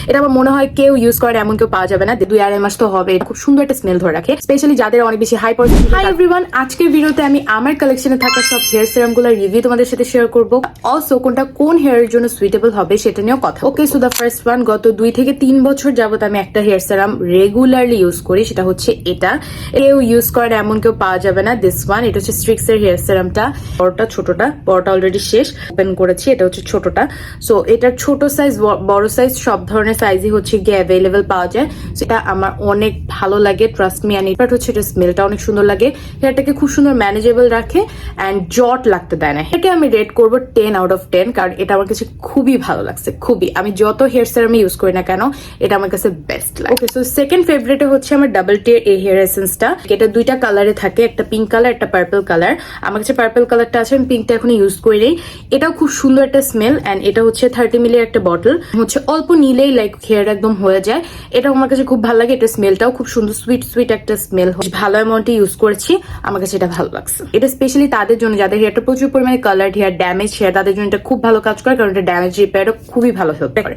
এটা আমার মনে হয় কেউ ইউজ করে এমন কেউ পাওয়া যাবে না, 2-2.5 মাস তো হবে। খুব সুন্দর একটা স্মেল ধরে রাখে, স্পেশালি যাদের অনেক বেশি হাই পারসেন্ট। হাই এভরিওয়ান, আজকের ভিডিওতে আমি আমার কালেকশনে থাকা সব হেয়ার সিরামগুলোর রিভিউ তোমাদের সাথে শেয়ার করব। অলসো কোনটা কোন হেয়ারের জন্য সুইটেবল হবে সেটা নিয়েও কথা। ওকে, সো দ্য ফার্স্ট ওয়ান, গত 2 থেকে 3 বছর যাবত আমি একটা হেয়ার সিরাম রেগুলারলি ইউজ করি, সেটা হচ্ছে এটা। কেউ ইউজ করে এমন কেউ পাওয়া যাবে না, দিস ওয়ান। এটা হচ্ছে স্ট্রিক্স এর হেয়ার সিরামটা। বড়টা ছোটটা, বড়টা অলরেডি শেষ, ওপেন করেছি। এটা হচ্ছে ছোটটা। সো এটার ছোট সাইজ বড় সাইজ সব ধরনের সাইজই হচ্ছে গিয়ে অ্যাভেলেবেল পাওয়া যায়। সেটা আমার অনেক ভালো লাগে, ট্রাস্ট মি। অ্যান্ড এটা হচ্ছে এটা স্মেলটা অনেক সুন্দর লাগে, হেয়ারটাকে খুব সুন্দর ম্যানেজেবল রাখে অ্যান্ড জট লাগতে দেয় না। এটাকে আমি রেট করবো 10 আউট অফ 10, কারণ এটা আমার কাছে খুবই ভালো লাগছে, খুবই। আমি যত হেয়ার সিরাম ইউজ করি না কেন, এটা আমার কাছে বেস্ট লাগে। ওকে, সো সেকেন্ড ফেভারিটে হচ্ছে আমার ডাবল টিয়ার এই হেয়ার এসেন্সটা। এটা 2টা কালারে থাকে, একটা পিঙ্ক কালার, একটা পার্পল কালার। আমার কাছে পার্পল কালারটা আছে, আমি পিঙ্কটা এখন ইউজ করি নেই। এটাও খুব সুন্দর একটা স্মেল, অ্যান্ড এটা হচ্ছে 30 ml একটা বটল, হচ্ছে অল্প নিলেই লাইক হেয়ার একদম হয়ে যায়। এটা আমার কাছে খুব ভালো লাগে। এটা স্মেলটাও খুব সুন্দর, সুইট সুইট একটা স্মেল, ভালো অ্যামাউন্টে ইউজ করেছি, আমার কাছে এটা ভালো লাগছে। এটা স্পেশালি তাদের জন্য যাদের হেয়ারটা প্রচুর পরিমাণে কালার হেয়ার, ড্যামেজ হেয়ার, তাদের জন্য এটা খুব ভালো কাজ করে, কারণ এটা ড্যামেজ রিপেয়ারও খুবই ভালো হেল্প করে।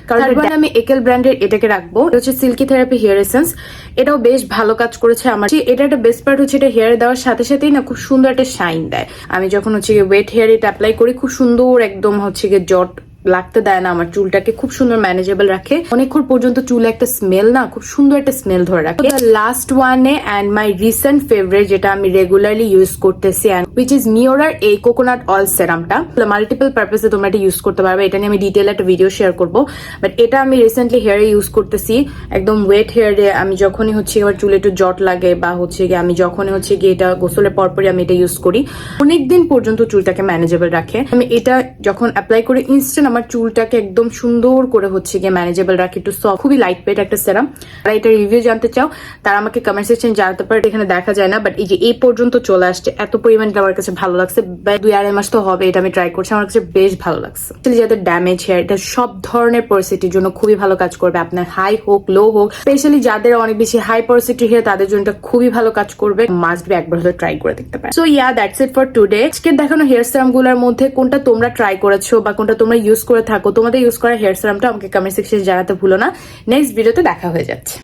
কারণ আমি একেল ব্র্যান্ডের এটাকে রাখবো। এটা হচ্ছে সিল্কি থেরাপি হেয়ার এসেন্স, এটাও বেশ ভালো কাজ করেছে আমার। এটা একটা বেস্ট পার্ট হচ্ছে এটা হেয়ারে দেওয়ার সাথে সাথেই না খুব সুন্দর একটা শাইন দেয়। আমি যখন হচ্ছে ওয়েট হেয়ার এটা অ্যাপ্লাই করি, খুব সুন্দর একদম হচ্ছে গিয়ে জট লাগতে দেয় না, আমার চুলটাকে খুব সুন্দর ম্যানেজেবল রাখে। অনেকক্ষণ পর্যন্ত চুলে একটা স্মেল না, খুব সুন্দর একটা স্মেল ধরে রাখে। লাস্ট ওয়ানে অ্যান্ড মাই রিসেন্ট ফেভারিট, যেটা আমি রেগুলারলি ইউজ করতেছি, অ্যান্ড হুইচ ইজ মিওরার এই কোকোনাট অয়েল সেরামটা। মাল্টিপল পারপাসে তোমরা এটা ইউজ করতে পারবে, এটা নিয়ে আমি ডিটেল একটা ভিডিও শেয়ার করবো। বাট এটা আমি রিসেন্টলি হেয়ারে ইউজ করতেছি, একদম ওয়েট হেয়ারে। আমি যখনই হচ্ছে আমার চুলে একটু জট লাগে বা হচ্ছে গিয়ে আমি যখনই হচ্ছে গিয়ে এটা গোসলের পরপরই আমি এটা ইউজ করি, অনেকদিন পর্যন্ত চুলটাকে ম্যানেজেবল রাখে। আমি এটা যখন অ্যাপ্লাই করি ইনস্ট্যান্ট আমার চুলটাকে একদম সুন্দর করে হচ্ছে গিয়ে ম্যানেজেবল রাখে, একটু সফট, খুবই লাইট ওয়েট একটা সেরাম। আর এটা রিভিউ জানতে চাও তারা আমাকে কমেন্ট সেকশন জানাতে পারে, এখানে দেখা যায় না, বাট এই যে এই পর্যন্ত চলে আসছে, এত পরিমাণে আমার কাছে ভালো লাগছে। 2-2.5 মাস তো হবে এটা আমি ট্রাই করছি, আমার কাছে বেশ ভালো লাগছে। যাদের ড্যামেজ হেয়ার, এটা সব ধরনের পরিস্থিতির জন্য খুবই ভালো কাজ করবে, আপনার হাই হোক লো হোক, স্পেশালি যাদের অনেক বেশি হাই পরিস্থিতি হেয়ার তাদের জন্য এটা খুবই ভালো কাজ করবে। মাস্ট বি একবার হলে ট্রাই করে দেখতে পারেন। So yeah, that's it for today. আজকে দেখানো হেয়ার সিরাম গুলোর মধ্যে কোনটা তোমরা ট্রাই করেছো বা কোনটা তোমরা ইউজ করে থাকো, তোমাদের ইউজ করা হেয়ার সিরামটা আমাকে কমেন্ট সেকশনে জানাতে ভুলো না। নেক্সট ভিডিওতে দেখা হয়ে যাচ্ছে।